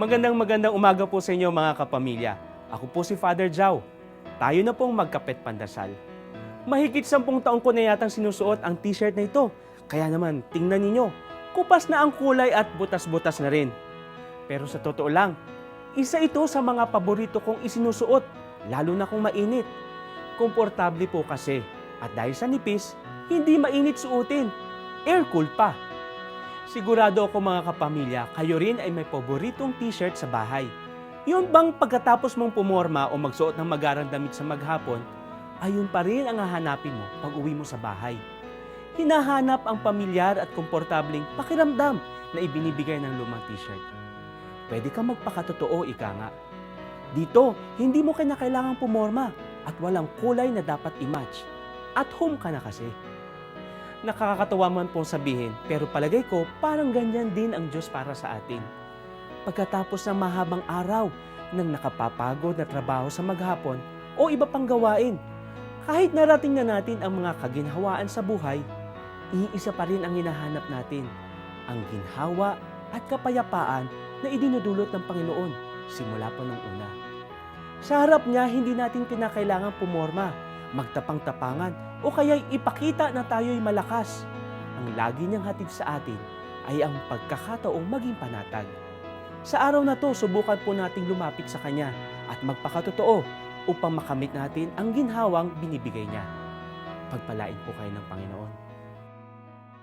Magandang umaga po sa inyo mga kapamilya. Ako po si Father Jao. Tayo na pong magkapet pandasal. Mahigit 10 taon ko na yatang sinusuot ang t-shirt na ito. Kaya naman, tingnan ninyo, kupas na ang kulay at butas-butas na rin. Pero sa totoo lang, isa ito sa mga paborito kong isinusuot, lalo na kung mainit. Komportable po kasi, at dahil sa nipis, hindi mainit suotin. Air cool pa. Sigurado ako mga kapamilya, kayo rin ay may paboritong t-shirt sa bahay. Yun bang pagkatapos mong pumorma o magsuot ng magarang damit sa maghapon, ayun pa rin ang hahanapin mo pag uwi mo sa bahay. Hinahanap ang pamilyar at komportableng pakiramdam na ibinibigay ng lumang t-shirt. Pwede kang magpakatotoo, ika nga. Dito, hindi mo kailangang pumorma at walang kulay na dapat i-match. At home ka na kasi. Nakakatawa man pong sabihin, pero palagay ko parang ganyan din ang Diyos para sa atin. Pagkatapos ng mahabang araw ng nakapapagod na trabaho sa maghapon o iba pang gawain, kahit narating na natin ang mga kaginhawaan sa buhay, iisa pa rin ang hinahanap natin, ang ginhawa at kapayapaan na idinudulot ng Panginoon simula pa nung una. Sa harap niya, hindi natin kinakailangang pumorma, magtapang-tapangan o kaya'y ipakita na tayo'y malakas. Ang lagi niyang hatid sa atin ay ang pagkakataong maging panatag. Sa araw na to, subukan po nating lumapit sa Kanya at magpakatotoo upang makamit natin ang ginhawang binibigay niya. Pagpalain po kayo ng Panginoon.